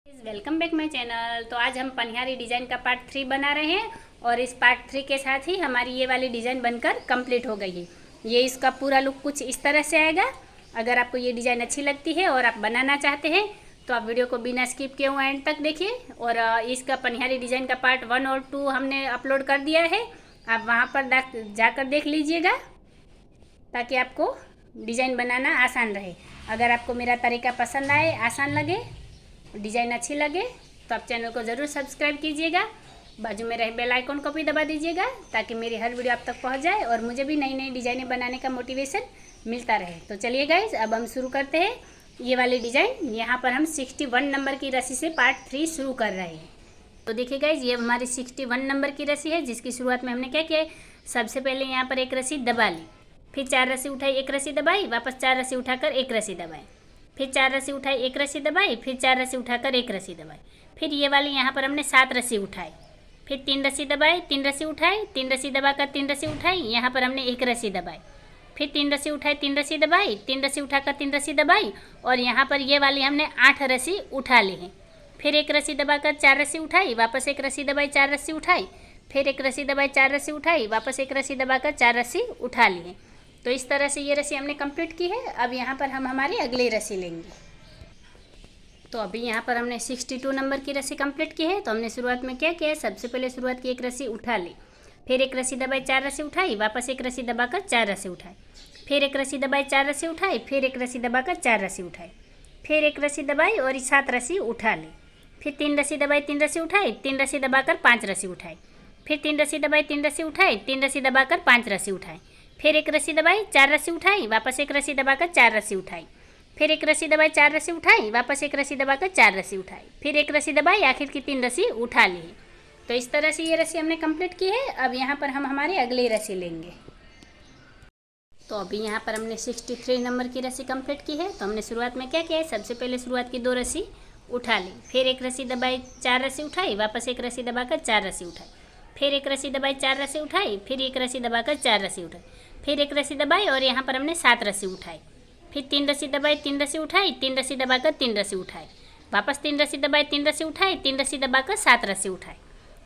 Welcome back my channel. तो आज हम पनिहारी डिज़ाइन का पार्ट 3 बना रहे हैं और इस पार्ट 3 के साथ ही हमारी ये वाली डिज़ाइन बनकर कंप्लीट हो गई है। ये इसका पूरा लुक कुछ इस तरह से आएगा। अगर आपको ये डिज़ाइन अच्छी लगती है और आप बनाना चाहते हैं तो आप वीडियो को बिना स्किप किए हुए एंड तक देखिए। और इसका पनिहारी डिज़ाइन का पार्ट 1 और 2 हमने अपलोड कर दिया है, आप वहाँ पर जाकर देख लीजिएगा ताकि आपको डिज़ाइन बनाना आसान रहे। अगर आपको मेरा तरीका पसंद आए, आसान लगे, डिज़ाइन अच्छी लगे तो आप चैनल को ज़रूर सब्सक्राइब कीजिएगा। बाजू में रहे बेल आइकन को भी दबा दीजिएगा ताकि मेरी हर वीडियो आप तक पहुंच जाए और मुझे भी नई नई डिज़ाइनें बनाने का मोटिवेशन मिलता रहे। तो चलिए गाइज, अब हम शुरू करते हैं ये वाली डिज़ाइन। यहाँ पर हम 61 नंबर की रस्सी से पार्ट 3 शुरू कर रहे हैं। तो देखिए गाइज, ये हमारी 61 नंबर की रस्सी है जिसकी शुरुआत में हमने क्या किया, सबसे पहले यहाँ पर एक रस्सी दबा ली, फिर 4 रस्सी उठाई, एक रस्सी दबाई, वापस 4 रस्सी उठाकर एक रस्सी दबाई, फिर 4 रस्सी उठाई, एक रस्सी दबाई, फिर 4 रस्सी उठाकर एक रस्सी दबाई, फिर ये वाली यहाँ पर हमने 7 रस्सी उठाई, फिर 3 रस्सी दबाई, 3 रस्सी उठाई, 3 रस्सी दबाकर 3 रस्सी उठाई, यहाँ पर हमने एक रस्सी दबाई, फिर 3 रस्सी उठाई, 3 रस्सी दबाई, 3 रस्सी उठाकर 3 रस्सी दबाई और यहाँ पर ये वाली हमने 8 रस्सी उठा ली है। फिर एक रस्सी दबाकर 4 रस्सी उठाई, वापस एक रस्सी दबाई, 4 रस्सी उठाई, फिर एक रस्सी दबाई, 4 रस्सी उठाई, वापस एक रस्सी दबाकर 4 रस्सी उठा ली है। तो इस तरह से ये रस्सी हमने कंप्लीट की है। अब यहाँ पर हम हमारी अगली रस्सी लेंगे। तो अभी यहाँ पर हमने 62 नंबर की रस्सी कंप्लीट की है। तो हमने शुरुआत में क्या किया है, सबसे पहले शुरुआत की एक रस्सी उठा ली, फिर एक रस्सी दबाई, 4 रस्सी उठाई, वापस एक रस्सी दबाकर 4 रस्सी उठाई, फिर एक रस्सी दबाई, 4 रस्सी उठाई, फिर एक रस्सी दबाकर 4 रस्सी उठाई, फिर एक रस्सी दबाई और 7 रस्सी उठा ली, फिर 3 रस्सी दबाई, 3 रस्सी उठाई, 3 रस्सी दबाकर 5 रस्सी उठाई, फिर 3 रस्सी दबाई, 3 रस्सी उठाई, 3 रस्सी दबाकर 5 रस्सी उठाई, फिर एक रस्सी दबाई, 4 रस्सी उठाई, वापस एक रस्सी दबाकर 4 रस्सी उठाई, फिर एक रस्सी दबाई, 4 रस्सी उठाई, वापस एक रस्सी दबाकर 4 रस्सी उठाई, फिर एक रस्सी दबाई, आखिर की 3 रस्सी उठा ली है। तो इस तरह से ये रस्सी हमने कंप्लीट की है। अब यहाँ पर हम हमारी अगली रस्सी लेंगे। तो अभी यहाँ पर हमने 63 नंबर की रस्सी कंप्लीट की है। तो हमने शुरुआत में क्या किया है, सबसे पहले शुरुआत की 2 रस्सी उठा ली, फिर एक रस्सी दबाई, 4 रस्सी उठाई, वापस एक रस्सी दबाकर 4 रस्सी उठाई, फिर एक रस्सी दबाई, 4 रस्सी उठाई, फिर एक रस्सी दबाकर 4 रस्सी उठाई, फिर एक रस्सी दबाई और यहाँ पर हमने 7 रस्सी उठाई, फिर 3 रस्सी दबाई, 3 रस्सी उठाई, 3 रस्सी दबाकर 3 रस्सी उठाई, वापस 3 रस्सी दबाई, 3 रस्सी उठाई, 3 रस्सी दबाकर 7 रस्सी उठाई,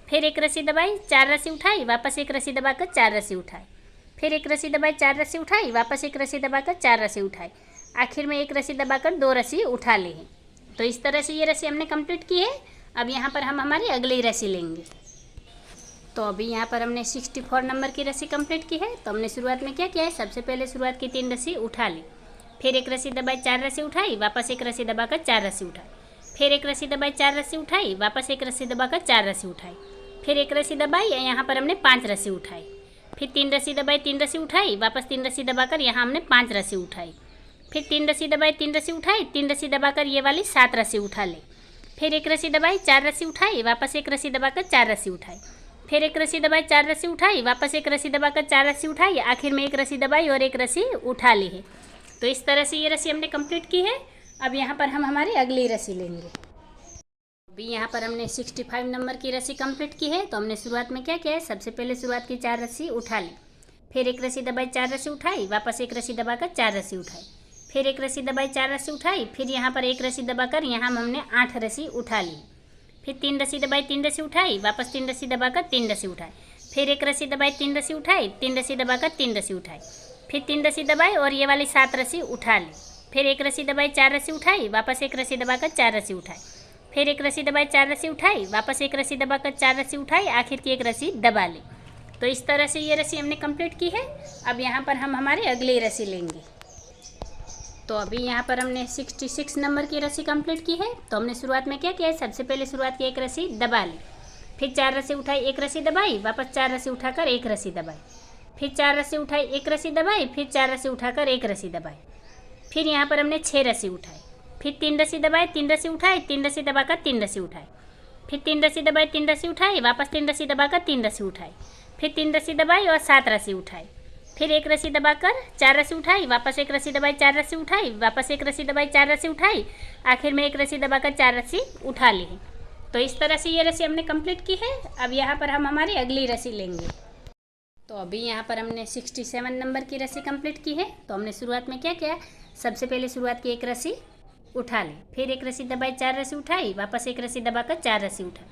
फिर एक रस्सी दबाई, 4 रस्सी उठाई, वापस एक रस्सी दबाकर 4 रस्सी उठाई, फिर एक रस्सी दबाई, 4 रस्सी उठाई, वापस एक रस्सी दबाकर 4 रस्सी उठाई, आखिर में एक रस्सी दबाकर 2 रस्सी उठा ली है। तो इस तरह से ये रस्सी हमने कंप्लीट की है। अब यहाँ पर हम हमारी अगली रस्सी लेंगे। तो अभी यहाँ पर हमने 64 नंबर की रस्सी कंप्लीट की है। तो हमने शुरुआत में क्या किया है, सबसे पहले शुरुआत की 3 रस्सी उठा ली, फिर एक रस्सी दबाई, 4 रस्सी उठाई, वापस एक रस्सी दबाकर 4 रस्सी उठाई, फिर एक रस्सी दबाई, 4 रस्सी उठाई, वापस एक रस्सी दबाकर 4 रस्सी उठाई, फिर एक रस्सी दबाई, यहाँ पर हमने 5 रस्सी उठाई, फिर 3 रस्सी दबाई, 3 रस्सी उठाई, वापस 3 रस्सी दबाकर यहाँ हमने 5 रस्सी उठाई, फिर 3 रस्सी दबाई, 3 रस्सी उठाई, 3 रस्सी दबाकर ये वाली 7 रस्सी उठा ले, फिर एक रस्सी दबाई, 4 रस्सी उठाई, वापस एक रस्सी दबाकर 4 रस्सी उठाई, फिर एक रस्सी दबाई, 4 रस्सी उठाई, वापस एक रस्सी दबाकर 4 रस्सी उठाई, आखिर में एक रस्सी दबाई और एक रस्सी उठा ली है। तो इस तरह से ये रस्सी हमने कंप्लीट की है। अब यहाँ पर हम हमारी अगली रस्सी लेंगे। अभी यहाँ पर हमने 65 नंबर की रस्सी कंप्लीट की है। तो हमने शुरुआत में क्या किया है, सबसे पहले शुरुआत की 4 रस्सी उठा ली, फिर एक रस्सी दबाई, 4 रस्सी उठाई, वापस एक रस्सी दबाकर 4 रस्सी उठाई, फिर एक रस्सी दबाई, 4 रस्सी उठाई, फिर यहाँ पर एक रस्सी दबाकर यहाँ हमने 8 रस्सी उठा ली, फिर 3 रस्सी दबाई, 3 रस्सी उठाई, वापस 3 रस्सी दबाकर 3 रस्सी उठाई, फिर एक रस्सी दबाई, 3 रस्सी उठाई, 3 रस्सी दबाकर 3 रस्सी उठाई, फिर 3 रस्सी दबाई और ये वाली 7 रस्सी उठा ली, फिर एक रस्सी दबाई, 4 रस्सी उठाई, वापस एक रस्सी दबाकर 4 रस्सी उठाई, फिर एक रस्सी दबाई, 4 रस्सी उठाई, वापस एक रस्सी दबाकर 4 रस्सी उठाई, आखिर की एक रस्सी दबा ली। तो इस तरह से ये रस्सी हमने कंप्लीट की है। अब यहाँ पर हम हमारी अगली रस्सी लेंगे। तो अभी यहाँ पर हमने 66 नंबर की रस्सी कंप्लीट की है। तो हमने शुरुआत में क्या किया है, सबसे पहले शुरुआत की एक रस्सी दबा ली, फिर 4 रस्सी उठाई, एक रस्सी दबाई, वापस 4 रस्सी उठाकर एक रस्सी दबाई, फिर 4 रस्सी उठाई, एक रस्सी दबाई, फिर 4 रस्सी उठाकर एक रस्सी दबाई, फिर यहाँ पर हमने 6 रस्सी उठाई, फिर 3 रस्सी दबाई, 3 रस्सी उठाई, 3 रस्सी दबाकर 3 रस्सी उठाई, फिर 3 रस्सी दबाई, 3 रस्सी उठाई, वापस 3 रस्सी दबाकर 3 रस्सी उठाई, फिर 3 रस्सी दबाई और 7 रस्सी उठाई, फिर एक रस्सी दबाकर 4 रस्सी उठाई, वापस एक रस्सी दबाई, 4 रस्सी उठाई, वापस एक रस्सी दबाई, 4 रस्सी उठाई, आखिर में एक रस्सी दबाकर 4 रस्सी उठा ली। तो इस तरह से ये रस्सी हमने कंप्लीट की है। अब यहाँ पर हम हमारी अगली रस्सी लेंगे। तो अभी यहाँ पर हमने 67 नंबर की रस्सी कंप्लीट की है। तो हमने शुरुआत में क्या किया, सबसे पहले शुरुआत की एक रस्सी उठा लें। फिर एक रस्सी दबाई, 4 रस्सी उठाई, वापस एक रस्सी दबाकर 4 रस्सी उठाई।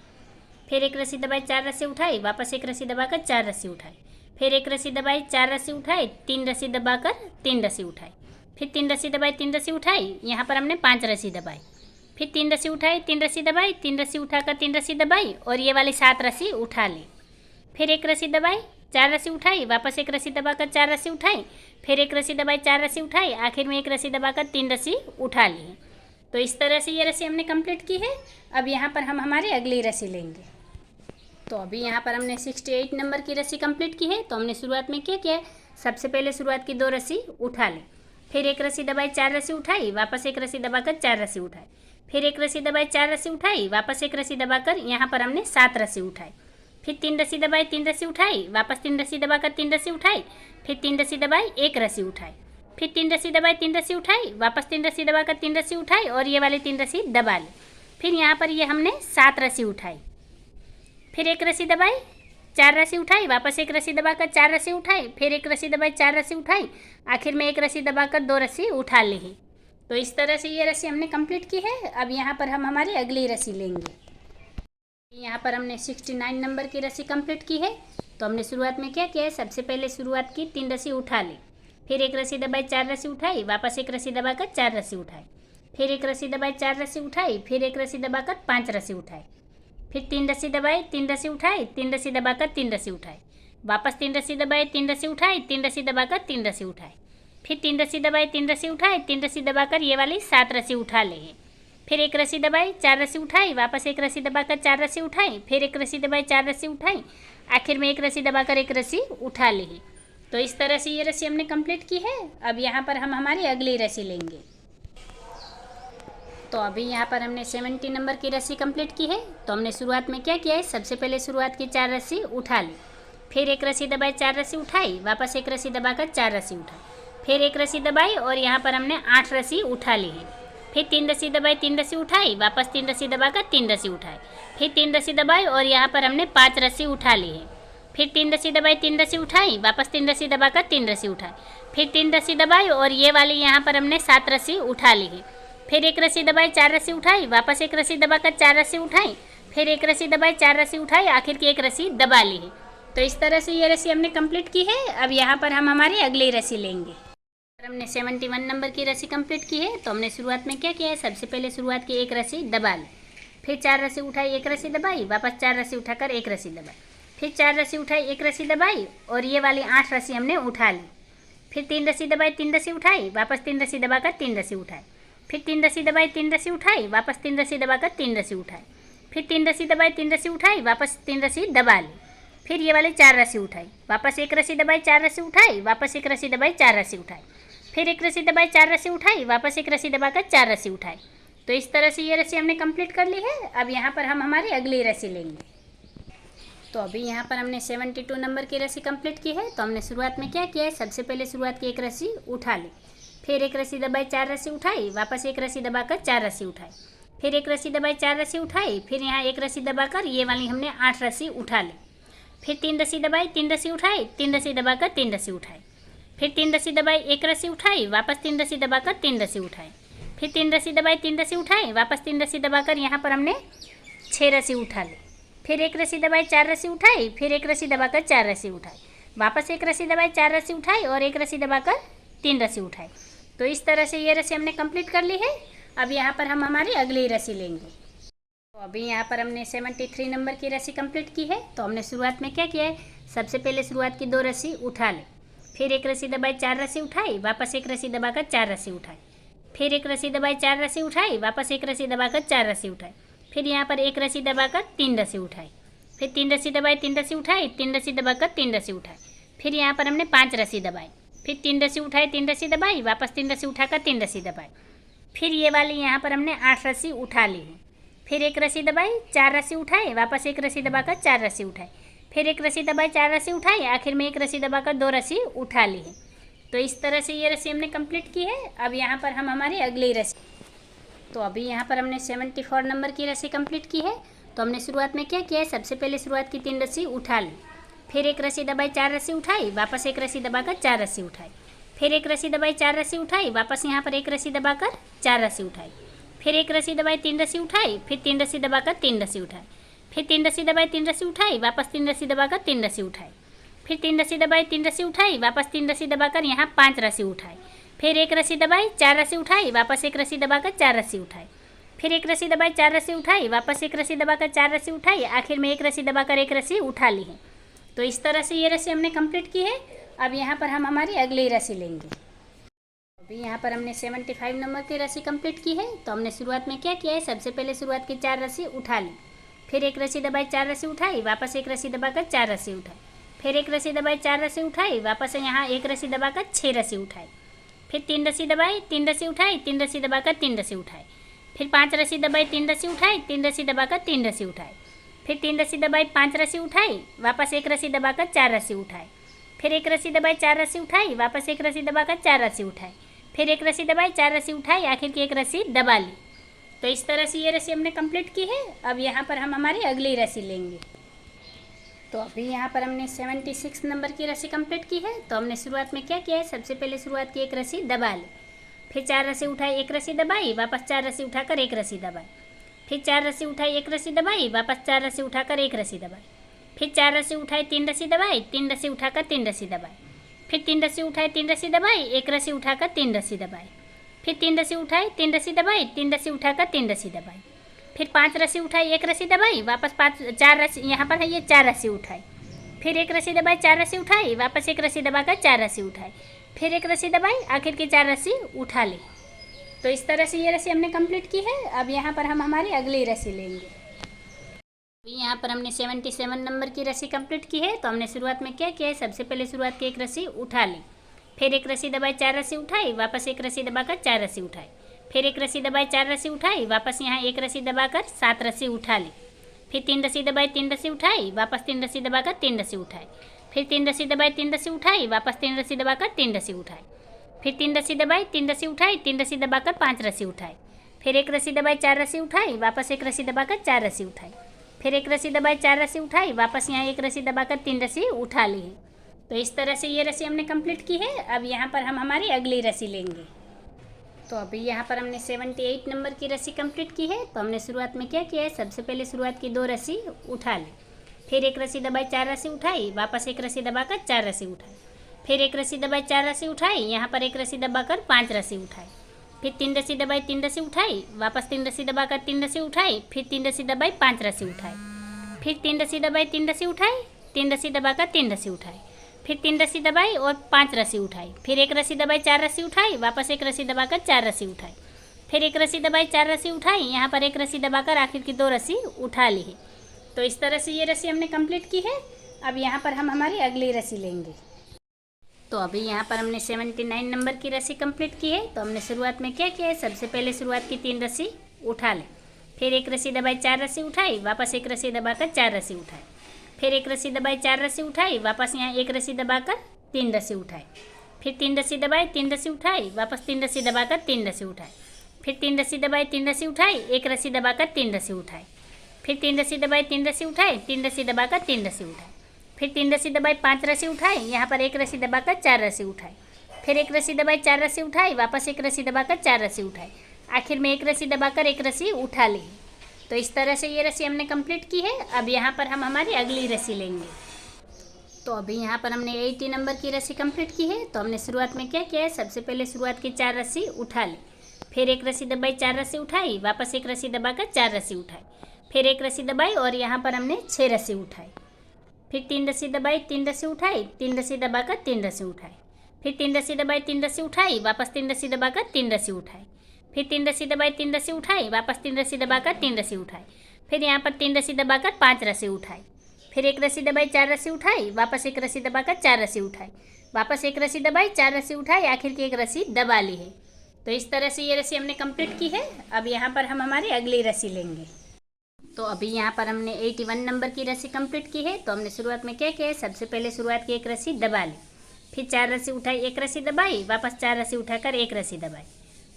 फिर एक रस्सी दबाई, 4 रस्सी उठाई, वापस एक रस्सी दबाकर 4 रस्सी उठाई। फिर एक रस्सी दबाई, 4 रस्सी उठाई, 3 रस्सी दबाकर 3 रस्सी उठाई। फिर 3 रस्सी दबाई, 3 रस्सी उठाई, यहाँ पर हमने 5 रस्सी दबाई। फिर 3 रस्सी उठाई, 3 रस्सी दबाई, 3 रस्सी उठाकर 3 रस्सी दबाई और ये वाली 7 रस्सी उठा ली। फिर एक रस्सी दबाई, 4 रस्सी उठाई, वापस एक रस्सी दबाकर 4 रस्सी उठाई। फिर एक रस्सी दबाई, 4 रस्सी उठाई, आखिर में एक रस्सी दबाकर 3 रस्सी उठा ली। तो इस तरह से ये रस्सी हमने कंप्लीट की है। अब यहाँ पर हम हमारी अगली रस्सी लेंगे। तो अभी यहाँ पर हमने 68 नंबर की रस्सी कंप्लीट की है। तो हमने शुरुआत में क्या किया है, सबसे पहले शुरुआत की 2 रस्सी उठा ली। फिर एक रस्सी दबाई, 4 रस्सी उठाई, वापस एक रस्सी दबाकर 4 रस्सी उठाई। फिर एक रस्सी दबाई, 4 रस्सी उठाई, वापस एक रस्सी दबाकर यहाँ पर हमने 7 रस्सी उठाई। फिर 3 रस्सी दबाई, 3 रस्सी उठाई, वापस 3 रस्सी दबाकर 3 रस्सी उठाई। फिर 3 रस्सी दबाई, 1 रस्सी उठाई। फिर 3 रस्सी दबाई, 3 रस्सी उठाई, वापस 3 रस्सी दबाकर 3 रस्सी उठाई और ये वाली 3 रस्सी दबा ली। फिर यहाँ पर ये हमने 7 रस्सी उठाई। फिर एक रस्सी दबाई, 4 रस्सी उठाई, वापस एक रस्सी दबाकर 4 रस्सी उठाई। फिर एक रस्सी दबाई, 4 रस्सी उठाई, आखिर में एक रस्सी दबाकर 2 रस्सी उठा ली है। तो इस तरह से ये रस्सी हमने कंप्लीट की है। अब यहाँ पर हम हमारी अगली रस्सी लेंगे। यहाँ पर हमने 69 नंबर की रस्सी कंप्लीट की है। तो हमने शुरुआत में क्या किया है, सबसे पहले शुरुआत की 3 रस्सी उठा ली। फिर एक रस्सी दबाई, 4 रस्सी उठाई, वापस एक रस्सी दबाकर 4 रस्सी उठाई। फिर एक रस्सी दबाई, 4 रस्सी उठाई, फिर एक रस्सी दबाकर 5 रस्सी उठाई। फिर 3 रस्सी दबाई, 3 रस्सी उठाई, 3 रस्सी दबाकर 3 रस्सी उठाई। वापस 3 रस्सी दबाई, 3 रस्सी उठाई, 3 रस्सी दबाकर 3 रस्सी उठाई। फिर 3 रस्सी दबाई, 3 रस्सी उठाई, 3 रस्सी दबाकर ये वाली 7 रस्सी उठा ले। फिर एक रस्सी दबाई, 4 रस्सी उठाई, वापस एक रस्सी दबाकर 4 रस्सी उठाई। फिर एक रस्सी दबाई, 4 रस्सी उठाई, आखिर में एक रस्सी दबाकर एक रस्सी उठा ली। तो इस तरह से ये रस्सी हमने कंप्लीट की है। अब यहाँ पर हम हमारी अगली रस्सी लेंगे। तो अभी यहाँ पर हमने 70 नंबर की रस्सी कंप्लीट की है। तो हमने शुरुआत में क्या किया है, सबसे पहले शुरुआत की 4 रस्सी उठा ली। फिर एक रस्सी दबाई, 4 रस्सी उठाई, वापस एक रस्सी दबाकर 4 रस्सी उठाई। फिर एक रस्सी दबाई और यहाँ पर हमने 8 रस्सी उठा ली है। फिर 3 रस्सी दबाई, 3 रस्सी उठाई, वापस 3 रस्सी दबाकर 3 रस्सी उठाई। फिर 3 रस्सी दबाई और यहाँ पर हमने 5 रस्सी उठा ली है। फिर 3 रस्सी दबाई, 3 रस्सी उठाई, वापस 3 रस्सी दबाकर 3 रस्सी उठाई। फिर 3 रस्सी दबाई और ये वाली यहाँ पर हमने 7 रस्सी उठा ली है। फिर एक रस्सी दबाई, 4 रस्सी उठाई, वापस एक रस्सी दबाकर 4 रस्सी उठाई। फिर एक रस्सी दबाई, 4 रस्सी उठाई, आखिर की एक रस्सी दबा ली है। तो इस तरह से ये रस्सी हमने कंप्लीट की है। अब यहाँ पर हम हमारी अगली रस्सी लेंगे। हमने 71 नंबर की रस्सी कंप्लीट की है। तो हमने शुरुआत में क्या किया है, सबसे पहले शुरुआत की एक रस्सी दबा ली। फिर 4 रस्सी उठाई, एक रस्सी दबाई, वापस 4 रस्सी उठाकर एक रस्सी दबाई। फिर 4 रस्सी उठाई, एक रस्सी दबाई और ये वाली 8 रस्सी हमने उठा ली। फिर 3 रस्सी दबाई, 3 रस्सी उठाई, वापस 3 रस्सी दबाकर 3 रस्सी उठाई। फिर 3 रस्सी दबाई, 3 रस्सी उठाई, वापस 3 रस्सी दबाकर 3 रस्सी उठाई। फिर 3 रस्सी दबाई, 3 रस्सी उठाई, वापस 3 रस्सी दबा ली। फिर ये वाले 4 रस्सी उठाई, वापस एक रस्सी दबाई, 4 रस्सी उठाई, वापस एक रस्सी दबाई, 4 रस्सी उठाई। फिर एक रस्सी दबाई, 4 रस्सी उठाई, वापस एक रस्सी दबाकर 4 रस्सी उठाई। तो इस तरह से ये रस्सी हमने कंप्लीट कर ली है। अब यहाँ पर हम हमारी अगली रस्सी लेंगे। तो अभी यहाँ पर हमने 72 नंबर की रस्सी कंप्लीट की है। तो हमने शुरुआत में क्या किया है, सबसे पहले शुरुआत की एक रस्सी उठा ली। फिर एक रस्सी दबाई, 4 रस्सी उठाई, वापस एक रस्सी दबाकर 4 रस्सी उठाई। फिर एक रस्सी दबाई, 4 रस्सी उठाई, फिर यहाँ एक रस्सी दबाकर ये वाली हमने 8 रस्सी उठा ली। फिर 3 रस्सी दबाई, 3 रस्सी उठाई, 3 रस्सी दबाकर 3 रस्सी उठाई। फिर 3 रस्सी दबाई, एक रस्सी उठाई, वापस 3 रस्सी दबाकर 3 रस्सी उठाई। फिर 3 रस्सी दबाई, 3 रस्सी उठाई, वापस 3 रस्सी दबाकर यहाँ पर हमने 6 रस्सी उठा ली। फिर एक रस्सी दबाई, 4 रस्सी उठाई, फिर एक रस्सी दबाकर 4 रस्सी उठाई, वापस एक रस्सी दबाई, 4 रस्सी उठाई और एक रस्सी दबाकर 3 रस्सी उठाई। तो इस तरह से ये रस्सी हमने कंप्लीट कर ली है। अब यहाँ पर हम हमारी अगली रस्सी लेंगे। तो अभी यहाँ पर हमने 73 नंबर की रस्सी कंप्लीट की है। तो हमने शुरुआत में क्या किया है, सबसे पहले शुरुआत की 2 रस्सी उठा ली। फिर एक रस्सी दबाई, 4 रस्सी उठाई, वापस एक रस्सी दबाकर 4 रस्सी उठाई। फिर एक रस्सी दबाई, 4 रस्सी उठाई, वापस एक रस्सी दबाकर 4 रस्सी उठाई। फिर यहाँ पर एक रस्सी दबाकर 3 रस्सी उठाई। फिर 3 रस्सी दबाई, 3 रस्सी उठाई, 3 रस्सी दबाकर 3 रस्सी उठाई। फिर यहाँ पर हमने 5 रस्सी दबाई। फिर 3 रस्सी उठाई, 3 रस्सी दबाई, वापस 3 रस्सी उठाकर 3 रस्सी दबाई। फिर ये वाली यहाँ पर हमने 8 रस्सी उठा ली है। फिर एक रस्सी दबाई, 4 रस्सी उठाई, वापस एक रस्सी दबाकर 4 रस्सी उठाई। फिर एक रस्सी दबाई, 4 रस्सी उठाई, आखिर में एक रस्सी दबाकर 2 रस्सी उठा ली है। तो इस तरह से ये रस्सी हमने कंप्लीट की है। अब यहाँ पर हम हमारी अगली रस्सी, तो अभी यहाँ पर हमने 74 नंबर की रस्सी कंप्लीट की है। तो हमने शुरुआत में क्या किया है, सबसे पहले शुरुआत की 3 रस्सी उठा ली। फिर एक रस्सी दबाई, 4 रस्सी उठाई, वापस एक रस्सी दबाकर 4 रस्सी उठाई। फिर एक रस्सी दबाई, 4 रस्सी उठाई, वापस यहाँ पर एक रस्सी दबाकर 4 रस्सी उठाई। फिर एक रस्सी दबाई, 3 रस्सी उठाई, फिर 3 रस्सी दबाकर 3 रस्सी उठाई, फिर 3 रस्सी दबाई, 3 रस्सी उठाई, वापस 3 रस्सी दबाकर 3 रस्सी उठाई, फिर 3 रस्सी दबाई, 3 रस्सी उठाई, वापस 3 रस्सी दबाकर यहाँ 5 रस्सी उठाई, फिर एक रस्सी दबाई, 4 रस्सी उठाई, वापस एक रस्सी दबाकर 4 रस्सी उठाई, फिर एक रस्सी दबाई, 4 रस्सी उठाई, वापस एक रस्सी दबाकर 4 रस्सी उठाई, आखिर में एक रस्सी दबाकर एक रस्सी उठा ली है। तो इस तरह से ये रस्सी हमने कंप्लीट की है। अब यहाँ पर हम हमारी अगली रस्सी लेंगे। अभी यहाँ पर हमने 75 नंबर की रस्सी कंप्लीट की है। तो हमने शुरुआत में क्या किया है, सबसे पहले शुरुआत की 4 रस्सी उठा ली, फिर एक रस्सी दबाई, 4 रस्सी उठाई, वापस एक रस्सी दबाकर 4 रस्सी उठाई, फिर एक रस्सी दबाई, 4 रस्सी उठाई, वापस यहाँ एक रस्सी दबाकर 6 रस्सी उठाई, फिर 3 रस्सी दबाई, 3 रस्सी उठाई, 3 रस्सी दबाकर 3 रस्सी उठाई, फिर 5 रस्सी दबाई, 3 रस्सी उठाई, 3 रस्सी दबाकर 3 रस्सी उठाई, फिर 3 रस्सी दबाई, 5 रस्सी उठाई, वापस एक रस्सी दबाकर 4 रस्सी उठाई, फिर एक रस्सी दबाई, 4 रस्सी उठाई, वापस एक रस्सी दबाकर 4 रस्सी उठाई, फिर एक रस्सी दबाई, 4 रस्सी उठाई, आखिर की एक रस्सी दबा ली। तो इस तरह से ये रस्सी हमने कंप्लीट की है। अब यहाँ पर हम हमारी अगली रस्सी लेंगे। तो अभी यहाँ पर हमने 76 नंबर की रस्सी कंप्लीट की है। तो हमने शुरुआत में क्या किया है, सबसे पहले शुरुआत की एक रस्सी दबा ली, फिर 4 रस्सी उठाई, एक रस्सी दबाई, वापस 4 रस्सी उठाकर एक रस्सी दबाई, फिर 4 रस्सी उठाई, एक रस्सी दबाई, वापस 4 रस्सी उठाकर एक रस्सी दबाई, फिर 4 रस्सी उठाई, 3 रस्सी दबाई, 3 रस्सी उठाकर 3 रस्सी दबाई, फिर 3 रस्सी उठाई, 3 रस्सी दबाई, एक रस्सी उठाकर 3 रस्सी दबाई, फिर 3 रस्सी उठाई, 3 रस्सी दबाई, 3 रस्सी उठाकर 3 रस्सी दबाई, फिर 5 रस्सी उठाई, एक रस्सी दबाई, वापस 4 रस्सी, यहाँ पर है ये 4 रस्सी उठाई, फिर एक रस्सी दबाई, 4 रस्सी उठाई, वापस एक रस्सी दबाकर 4 रस्सी उठाई, फिर एक रस्सी दबाई, आखिर की 4 रस्सी उठा ली। तो इस तरह से ये रस्सी हमने कंप्लीट की है। अब यहाँ पर हम हमारी अगली रस्सी लेंगे। अभी यहाँ पर हमने 77 नंबर की रस्सी कंप्लीट की है। तो हमने शुरुआत में क्या किया है, सबसे पहले शुरुआत की एक रस्सी उठा ली, फिर एक रस्सी दबाई, 4 रस्सी उठाई, वापस एक रस्सी दबाकर 4 रस्सी उठाई, फिर एक रस्सी दबाई, 4 रस्सी उठाई, वापस यहाँ एक रस्सी दबाकर 7 रस्सी उठा ली, फिर 3 रस्सी दबाई, 3 रस्सी उठाई, वापस 3 रस्सी दबाकर 3 रस्सी उठाई, फिर 3 रस्सी दबाई, 3 रस्सी उठाई, वापस 3 रस्सी दबाकर 3 रस्सी उठाई, फिर 3 रस्सी दबाई, 3 रस्सी उठाई, 3 रस्सी दबाकर 5 रस्सी उठाई, फिर एक रस्सी दबाई, 4 रस्सी उठाई, वापस एक रस्सी दबाकर 4 रस्सी उठाई, फिर एक रस्सी दबाई, 4 रस्सी उठाई, वापस यहाँ एक रस्सी दबाकर 3 रस्सी उठा ली है। तो इस तरह से ये रस्सी हमने कंप्लीट की है। अब यहाँ पर हम हमारी अगली रस्सी लेंगे। तो अभी यहाँ पर हमने 78 नंबर की रस्सी कंप्लीट की है। तो हमने शुरुआत में क्या किया है, सबसे पहले शुरुआत की 2 रस्सी उठा ली, फिर एक रस्सी दबाई, 4 रस्सी उठाई, वापस एक रस्सी दबाकर 4 रस्सी उठाई, फिर एक रस्सी दबाई, 4 रस्सी उठाई, यहाँ पर एक रस्सी दबाकर 5 रस्सी उठाई, फिर 3 रस्सी दबाई, 3 रस्सी उठाई, वापस 3 रस्सी दबाकर 3 रस्सी उठाई, फिर 3 रस्सी दबाई, 5 रस्सी उठाई, फिर 3 रस्सी दबाई, 3 रस्सी उठाई, 3 रस्सी दबाकर 3 रस्सी उठाई, फिर 3 रस्सी दबाई और 5 रस्सी उठाई, फिर एक रस्सी दबाई, 4 रस्सी उठाई, वापस एक रस्सी दबाकर 4 रस्सी उठाई, फिर एक रस्सी दबाई, 4 रस्सी उठाई, यहाँ पर एक रस्सी दबाकर आखिर की 2 रस्सी उठा ली है। तो इस तरह से ये रस्सी हमने कंप्लीट की है। अब यहाँ पर हम हमारी अगली रस्सी लेंगे। तो अभी यहाँ पर हमने 79 नंबर की रस्सी कंप्लीट की है। तो हमने शुरुआत में क्या किया है, सबसे पहले शुरुआत की 3 रस्सी उठा लें, फिर एक रस्सी दबाई, 4 रस्सी उठाई, वापस एक रस्सी दबाकर 4 रस्सी उठाई, फिर एक रस्सी दबाई, 4 रस्सी उठाई, वापस यहाँ एक रस्सी दबाकर 3 रस्सी उठाई, फिर 3 रस्सी दबाई, 3 रस्सी उठाई, वापस 3 रस्सी दबाकर 3 रस्सी उठाई, फिर 3 रस्सी दबाई, 3 रस्सी उठाई, एक रस्सी दबाकर 3 रस्सी उठाई, फिर 3 रस्सी दबाई, 3 रस्सी उठाई, 3 रस्सी दबाकर 3 रस्सी उठाई, फिर 3 रस्सी दबाई, 5 रस्सी उठाई, यहाँ पर एक रस्सी दबाकर 4 रस्सी उठाई, फिर एक रस्सी दबाई, 4 रस्सी उठाई, वापस एक रस्सी दबाकर 4 रस्सी उठाई, आखिर में एक रस्सी दबाकर एक रस्सी उठा ली। तो इस तरह से ये रस्सी हमने कंप्लीट की है। अब यहाँ पर हम हमारी अगली रस्सी लेंगे। तो अभी यहाँ पर हमने 80 नंबर की रस्सी कंप्लीट की है। तो हमने शुरुआत में क्या किया है, सबसे पहले शुरुआत की 4 रस्सी उठा ली, फिर एक रस्सी दबाई, 4 रस्सी उठाई, वापस एक रस्सी दबाकर 4 रस्सी उठाई, फिर एक रस्सी दबाई और यहाँ पर हमने 6 रस्सी उठाई, फिर 3 रस्सी दबाई, 3 रस्सी उठाई, 3 रस्सी दबाकर 3 रस्सी उठाई, फिर 3 रस्सी दबाई, 3 रस्सी उठाई, वापस 3 रस्सी दबाकर 3 रस्सी उठाई, फिर 3 रस्सी दबाई, 3 रस्सी उठाई, वापस 3 रस्सी दबाकर 3 रस्सी उठाई, फिर यहाँ पर 3 रस्सी दबाकर 5 रस्सी उठाई, फिर एक रस्सी दबाई, 4 रस्सी उठाई, वापस एक रस्सी दबाकर 4 रस्सी उठाई, वापस एक रस्सी दबाई, 4 रस्सी उठाई, आखिर की एक रस्सी दबा ली है। तो इस तरह से ये रस्सी हमने कंप्लीट की है। अब यहाँ पर हम हमारी अगली रस्सी लेंगे। तो अभी यहाँ पर हमने 81 नंबर की रस्सी कंप्लीट की है। तो हमने शुरुआत में क्या किया है, सबसे पहले शुरुआत की एक रस्सी दबा ली, फिर 4 रस्सी उठाई, एक रस्सी दबाई, वापस 4 रस्सी उठाकर एक रस्सी दबाई,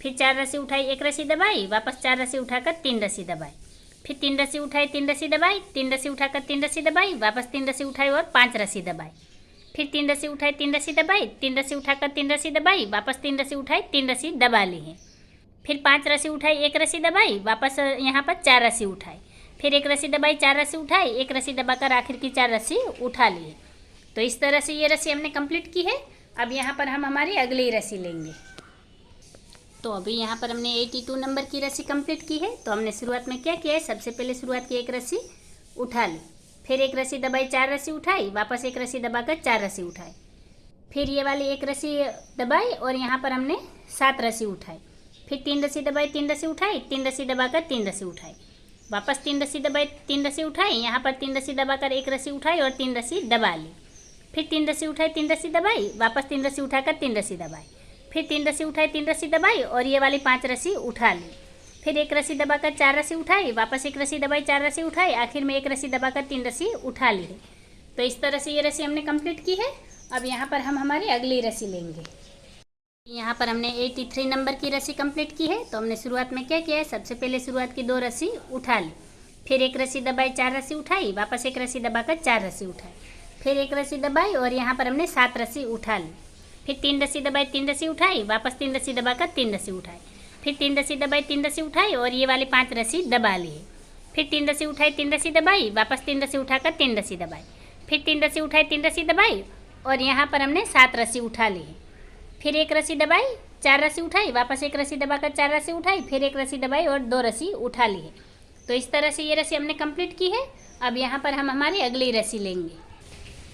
फिर 4 रस्सी उठाई, एक रस्सी दबाई, वापस 4 रस्सी उठाकर 3 रस्सी दबाई, फिर 3 रस्सी उठाई, 3 रस्सी दबाई, 3 रस्सी उठाकर 3 रस्सी दबाई, वापस 3 रस्सी उठाई और 5 रस्सी दबाई, फिर 3 रस्सी उठाई, 3 रस्सी दबाई, 3 रस्सी उठाकर 3 रस्सी दबाई, वापस 3 रस्सी उठाई, 3 रस्सी दबा ली है, फिर 5 रस्सी उठाई, एक रस्सी दबाई, वापस यहाँ पर 4 रस्सी उठाई, फिर एक रस्सी दबाई, 4 रस्सी उठाई, एक रस्सी दबाकर आखिर की 4 रस्सी उठा ली। तो इस तरह से ये रस्सी हमने कंप्लीट की है। अब यहाँ पर हम हमारी अगली रस्सी लेंगे। तो अभी यहाँ पर हमने 82 नंबर की रस्सी कंप्लीट की है। तो हमने शुरुआत में क्या किया है, सबसे पहले शुरुआत की एक रस्सी उठा ली, फिर एक रस्सी दबाई, 4 रस्सी उठाई, वापस एक रस्सी दबाकर 4 रस्सी उठाई, फिर ये वाली एक रस्सी दबाई और यहाँ पर हमने 7 रस्सी उठाई, फिर 3 रस्सी दबाई, 3 रस्सी उठाई, 3 रस्सी दबाकर 3 रस्सी उठाई, वापस 3 रस्सी दबाई, 3 रस्सी उठाई, यहाँ पर 3 रस्सी दबाकर एक रस्सी उठाई और 3 रस्सी दबा ली, फिर 3 रस्सी उठाई, 3 रस्सी दबाई, वापस 3 रस्सी उठाकर 3 रस्सी दबाई, फिर 3 रस्सी उठाई, 3 रस्सी दबाई और ये वाली 5 रस्सी उठा ली, फिर एक रस्सी दबाकर 4 रस्सी उठाई, वापस एक रस्सी दबाई, 4 रस्सी उठाई, आखिर में एक रस्सी दबाकर 3 रस्सी उठा ली। तो इस तरह से ये रस्सी हमने कंप्लीट की है। अब यहाँ पर हम हमारी अगली रस्सी लेंगे। यहाँ पर हमने 83 नंबर की रस्सी कंप्लीट की है। तो हमने शुरुआत में क्या किया है, सबसे पहले शुरुआत की 2 रस्सी उठा ली, फिर एक रस्सी दबाई, 4 रस्सी उठाई, वापस एक रस्सी दबाकर 4 रस्सी उठाई, फिर एक रस्सी दबाई और यहाँ पर हमने 7 रस्सी उठा ली, फिर 3 रस्सी दबाई, 3 रस्सी उठाई, वापस 3 रस्सी दबाकर 3 रस्सी उठाई, फिर 3 रस्सी दबाई, 3 रस्सी उठाई और ये वाले 5 रस्सी दबा ली है, फिर 3 रस्सी उठाई, 3 रस्सी दबाई, वापस 3 रस्सी उठाकर 3 रस्सी दबाई, फिर 3 रस्सी उठाई, 3 रस्सी दबाई और यहाँ पर हमने 7 रस्सी उठा ली है, फिर एक रस्सी दबाई, 4 रस्सी उठाई, वापस एक रस्सी दबाकर 4 रस्सी उठाई, फिर एक रस्सी दबाई और 2 रस्सी उठा ली है। तो इस तरह से ये रस्सी हमने कंप्लीट की है। अब यहाँ पर हम हमारी अगली रस्सी लेंगे।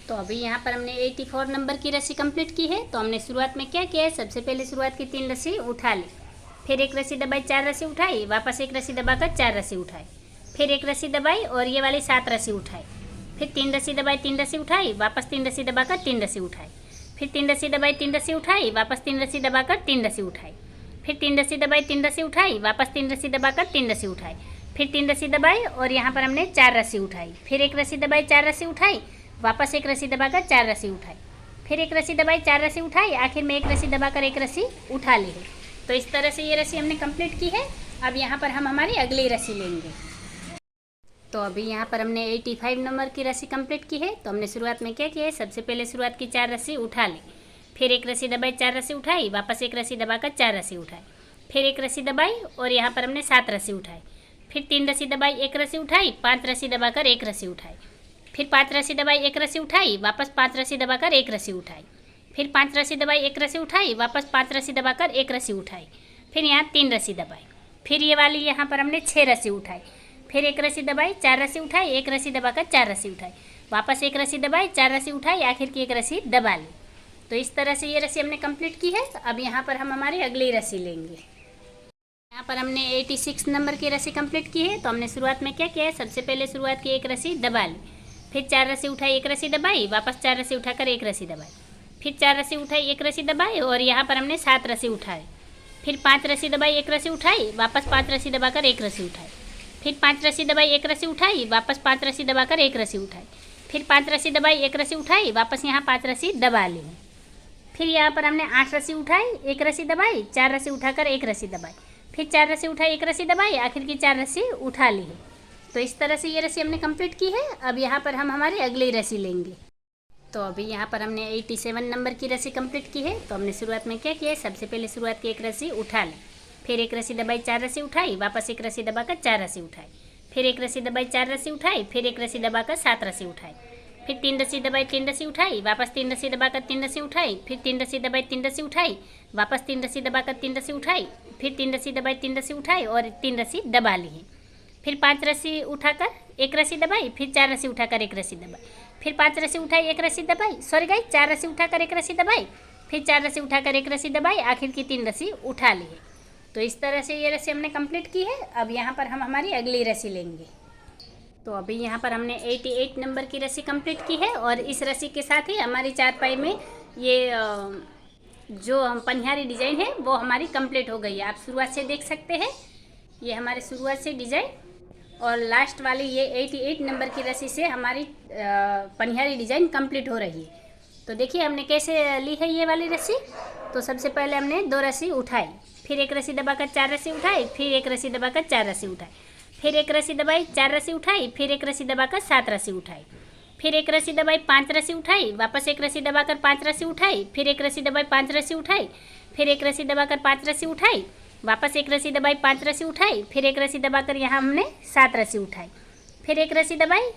तो अभी यहाँ पर हमने 84 नंबर की रस्सी कंप्लीट की है। तो हमने शुरुआत में क्या किया है, सबसे पहले शुरुआत की 3 रस्सी उठा ली, फिर एक रस्सी दबाई, 4 रस्सी उठाई, वापस एक रस्सी दबाकर 4 रस्सी उठाई, फिर एक रस्सी दबाई और ये वाली 7 रस्सी उठाई, फिर 3 रस्सी दबाई, 3 रस्सी उठाई, वापस 3 रस्सी दबाकर 3 रस्सी उठाई, फिर 3 रस्सी दबाई, 3 रस्सी उठाई, वापस 3 रस्सी दबाकर 3 रस्सी उठाई, फिर 3 रस्सी दबाई, 3 रस्सी उठाई, वापस 3 रस्सी दबाकर 3 रस्सी उठाई, फिर 3 रस्सी दबाई और यहाँ पर हमने 4 रस्सी उठाई, फिर एक रस्सी दबाई, 4 रस्सी उठाई, वापस एक रस्सी दबाकर 4 रस्सी उठाई, फिर एक रस्सी दबाई, 4 रस्सी उठाई, आखिर में एक रस्सी दबाकर एक रस्सी उठा ली है। तो इस तरह से ये रस्सी हमने कंप्लीट की है। अब यहाँ पर हम हमारी अगली रस्सी लेंगे। तो अभी यहाँ पर हमने 85 नंबर की रस्सी कंप्लीट की है। तो हमने शुरुआत में क्या किया है, सबसे पहले शुरुआत की 4 रस्सी उठा ली, फिर एक रस्सी दबाई, 4 रस्सी उठाई, वापस एक रस्सी दबाकर 4 रस्सी उठाई, फिर एक रस्सी दबाई और यहाँ पर हमने 7 रस्सी उठाई, फिर 3 रस्सी दबाई, एक रस्सी उठाई, 5 रस्सी दबाकर एक रस्सी उठाई, फिर 5 रस्सी दबाई, एक रस्सी उठाई, वापस 5 रस्सी दबाकर एक रस्सी उठाई, फिर 5 रस्सी दबाई, एक रस्सी उठाई, वापस 5 रस्सी दबाकर एक रस्सी उठाई, फिर यहाँ 3 रस्सी दबाई, फिर ये वाली यहाँ पर हमने 6 रस्सी उठाई, फिर एक रस्सी दबाई, 4 रस्सी उठाई, एक रस्सी दबाकर 4 रस्सी उठाई, वापस एक रस्सी दबाई, 4 रस्सी उठाई, आखिर की एक रस्सी दबा ली। तो इस तरह से ये रस्सी हमने कंप्लीट की है। अब यहाँ पर हम हमारी अगली रस्सी लेंगे। यहाँ पर हमने 86 नंबर की रस्सी कंप्लीट की है। तो हमने शुरुआत में क्या किया है, सबसे पहले शुरुआत की एक रस्सी दबा ली, फिर 4 रस्सी उठाई, एक रस्सी दबाई, वापस 4 रस्सी उठाकर एक रस्सी दबाई, फिर 4 रस्सी उठाई, एक रस्सी दबाई और यहाँ पर हमने 7 रस्सी उठाई, फिर 5 रस्सी दबाई, एक रस्सी उठाई, वापस 5 रस्सी दबाकर एक रस्सी उठाई, फिर 5 रस्सी दबाई, एक रस्सी उठाई, वापस 5 रस्सी दबाकर एक रस्सी उठाई, फिर 5 रस्सी दबाई, एक रस्सी उठाई, वापस यहाँ 5 रस्सी दबा ली। फिर यहाँ पर हमने 8 रस्सी उठाई, एक रस्सी दबाई, 4 रस्सी उठाकर एक रस्सी दबाई, फिर 4 रस्सी उठाई, एक रस्सी दबाई, आखिर की 4 रस्सी उठा ली है। तो इस तरह से ये रस्सी हमने कंप्लीट की है। अब यहाँ पर हम हमारी अगली रस्सी लेंगे। तो अभी यहाँ पर हमने 87 नंबर की रस्सी कंप्लीट की है। तो हमने शुरुआत में क्या किया है, सबसे पहले शुरुआत की एक रस्सी उठा ली, फिर एक रस्सी दबाई, 4 रस्सी उठाई, वापस एक रस्सी दबाकर 4 रस्सी उठाई, फिर एक रस्सी दबाई, 4 रस्सी उठाई, फिर एक रस्सी दबाकर 7 रस्सी उठाई, फिर 3 रस्सी दबाई, 3 रस्सी उठाई, वापस 3 रस्सी दबाकर 3 रस्सी उठाई, फिर 3 रस्सी दबाई, 3 रस्सी उठाई, वापस 3 रस्सी दबाकर 3 रस्सी उठाई, फिर 3 रस्सी दबाई, 3 रस्सी उठाई और 3 रस्सी दबा ली है, फिर 5 रस्सी उठाकर एक रस्सी दबाई, फिर 4 रस्सी उठाकर एक रस्सी दबाई, फिर 5 रस्सी उठाई, एक रस्सी दबाई, सॉरी गाइस, 4 रस्सी उठाकर एक रस्सी दबाई, फिर 4 रस्सी उठाकर एक रस्सी दबाई, आखिर की 3 रस्सी उठा ली है। तो इस तरह से ये रस्सी हमने कंप्लीट की है। अब यहाँ पर हम हमारी अगली रस्सी लेंगे। तो अभी यहाँ पर हमने 88 नंबर की रस्सी कंप्लीट की है और इस रस्सी के साथ ही हमारी चारपाई में ये जो हम पनिहारी डिज़ाइन है वो हमारी कंप्लीट हो गई है। आप शुरुआत से देख सकते हैं, ये हमारे शुरुआत से डिज़ाइन और लास्ट वाली ये 88 नंबर की रस्सी से हमारी पनिहारी डिज़ाइन कंप्लीट हो रही है। तो देखिए हमने कैसे ली है ये वाली रस्सी। तो सबसे पहले हमने 2 रस्सी उठाई, फिर एक रस्सी दबाकर 4 रस्सी उठाई, फिर एक रस्सी दबाकर 4 रस्सी उठाई, फिर एक रस्सी दबाई, 4 रस्सी उठाई, फिर एक रस्सी दबाकर 7 रस्सी उठाई, फिर एक रस्सी दबाई, 5 रस्सी उठाई, वापस एक रस्सी दबाकर 5 रस्सी उठाई, फिर एक रस्सी दबाई, 5 रस्सी उठाई, फिर एक रस्सी दबाकर 5 रस्सी उठाई, वापस एक रस्सी दबाई, 5 रस्सी उठाई, फिर एक रस्सी दबाकर यहाँ हमने 7 रस्सी उठाई, फिर एक रस्सी दबाई,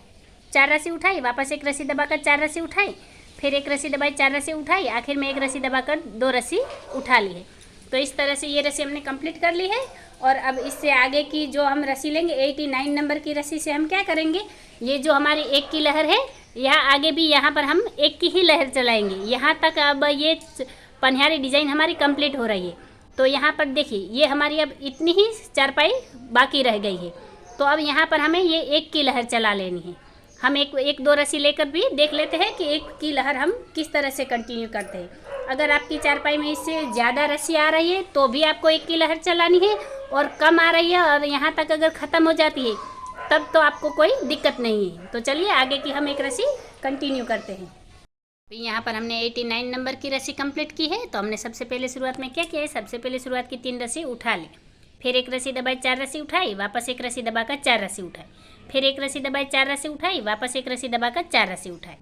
4 रस्सी उठाई, वापस एक रस्सी दबाकर 4 रस्सी उठाई, फिर एक रस्सी दबाई, 4 रस्सी उठाई, आखिर में एक रस्सी दबाकर 2 रस्सी उठा ली है। तो इस तरह से ये रस्सी हमने कंप्लीट कर ली है। और अब इससे आगे की जो हम रस्सी लेंगे 89 नंबर की रस्सी से हम क्या करेंगे, ये जो हमारी 1 की लहर है, यहाँ आगे भी यहाँ पर हम 1 की ही लहर चलाएंगे। यहाँ तक अब ये पनिहारी डिज़ाइन हमारी कंप्लीट हो रही है। तो यहाँ पर देखिए ये हमारी अब इतनी ही चारपाई बाकी रह गई है। तो अब यहाँ पर हमें ये 1 की लहर चला लेनी है। हम एक दो रस्सी लेकर भी देख लेते हैं कि 1 की लहर हम किस तरह से कंटिन्यू करते हैं। अगर आपकी चारपाई में इससे ज़्यादा रस्सी आ रही है तो भी आपको 1 की लहर चलानी है, और कम आ रही है और यहाँ तक अगर ख़त्म हो जाती है तब तो आपको कोई दिक्कत नहीं है। तो चलिए आगे की हम एक रस्सी कंटिन्यू करते हैं। यहाँ पर हमने 89 नंबर की रस्सी कंप्लीट की है। तो हमने सबसे पहले शुरुआत में क्या किया है, सबसे पहले शुरुआत की 3 रस्सी उठा ली, फिर एक रस्सी दबाई, 4 रस्सी उठाई, वापस एक रस्सी दबाकर 4 रस्सी उठाई, फिर एक रस्सी दबाई, 4 रस्सी उठाई, वापस एक रस्सी दबाकर 4 रस्सी उठाई,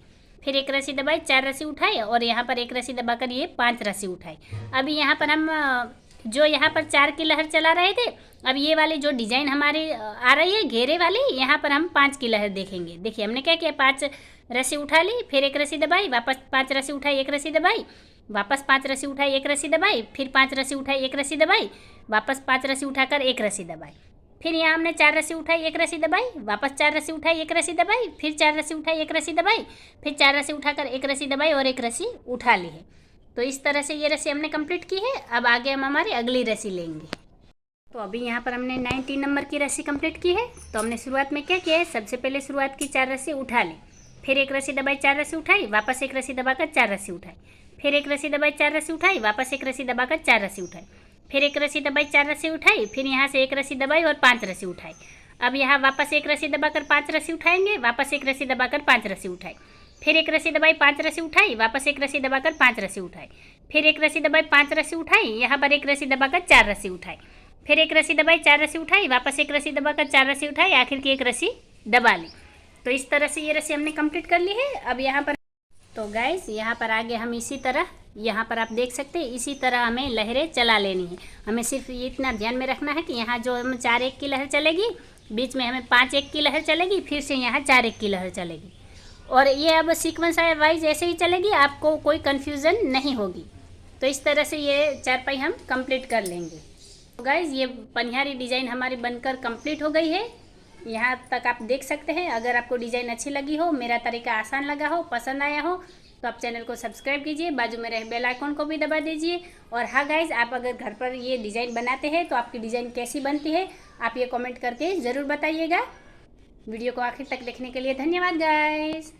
फिर एक रस्सी दबाई, 4 रस्सी उठाई, और यहाँ पर एक रस्सी दबाकर ये 5 रस्सी उठाई। अभी यहाँ पर हम जो यहाँ पर 4 की लहर चला रहे थे, अब ये वाली जो डिज़ाइन हमारी आ रही है घेरे वाली, यहाँ पर हम 5 की लहर देखेंगे। देखिए हमने क्या किया, 5 रस्सी उठा ली, फिर एक रस्सी दबाई, वापस 5 रस्सी उठाई, एक रस्सी दबाई, वापस 5 रस्सी उठाई, एक रस्सी दबाई, फिर 5 रस्सी उठाई, एक रस्सी दबाई, वापस 5 रस्सी उठाकर एक रस्सी दबाई, फिर यहाँ हमने 4 रस्सी उठाई, एक रस्सी दबाई, वापस 4 रस्सी उठाई, एक रस्सी दबाई, फिर 4 रस्सी उठाई, एक रस्सी दबाई, फिर 4 रस्सी उठाकर एक रस्सी दबाई और एक रस्सी उठा ली है। तो इस तरह से ये रस्सी हमने कंप्लीट की है। अब आगे हम हमारी अगली रस्सी लेंगे। तो अभी यहाँ पर हमने 90 नंबर की रस्सी कंप्लीट की है। तो हमने शुरुआत में क्या किया है, सबसे पहले शुरुआत की 4 रस्सी उठा ली, फिर एक रस्सी दबाई, 4 रस्सी उठाई, वापस एक रस्सी दबाकर 4 रस्सी उठाई, फिर एक रस्सी दबाई, 4 रस्सी उठाई, वापस एक रस्सी दबाकर 4 रस्सी उठाई, फिर एक रस्सी दबाई, 4 रस्सी उठाई, फिर यहाँ से एक रस्सी दबाई और 5 रस्सी उठाई। अब यहाँ वापस एक रस्सी दबाकर 5 रस्सी उठाएंगे, वापस एक रस्सी दबाकर 5 रस्सी उठाई, फिर एक रस्सी दबाई, 5 रस्सी उठाई, वापस एक रस्सी दबाकर 5 रस्सी उठाई, फिर एक रस्सी दबाई, 5 रस्सी उठाई, यहाँ पर एक रस्सी दबाकर 4 रस्सी उठाई, फिर एक रस्सी दबाई, 4 रस्सी उठाई, वापस एक रस्सी दबाकर 4 रस्सी उठाई, आखिर की एक रस्सी दबा ली। तो इस तरह से ये रस्सी हमने कंप्लीट कर ली है। अब यहाँ पर तो गाइस यहाँ पर आगे हम इसी तरह, यहाँ पर आप देख सकते हैं इसी तरह हमें लहरें चला लेनी है। हमें सिर्फ ये इतना ध्यान में रखना है कि यहाँ जो हम 4 1 की लहर चलेगी, बीच में हमें 5 1 की लहर चलेगी, फिर से यहाँ 4 1 की लहर चलेगी, और ये अब सीक्वेंस वाइज ऐसे ही चलेगी, आपको कोई कन्फ्यूज़न नहीं होगी। तो इस तरह से ये चारपाई हम कंप्लीट कर लेंगे। तो गाइस ये पनिहारी डिज़ाइन हमारी बनकर कंप्लीट हो गई है। यहाँ तक आप देख सकते हैं। अगर आपको डिज़ाइन अच्छी लगी हो, मेरा तरीका आसान लगा हो, पसंद आया हो, तो आप चैनल को सब्सक्राइब कीजिए, बाजू में रहे बेल आइकॉन को भी दबा दीजिए। और हाँ गाइज, आप अगर घर पर ये डिज़ाइन बनाते हैं तो आपकी डिज़ाइन कैसी बनती है आप ये कमेंट करके ज़रूर बताइएगा। वीडियो को आखिर तक देखने के लिए धन्यवाद गाइज।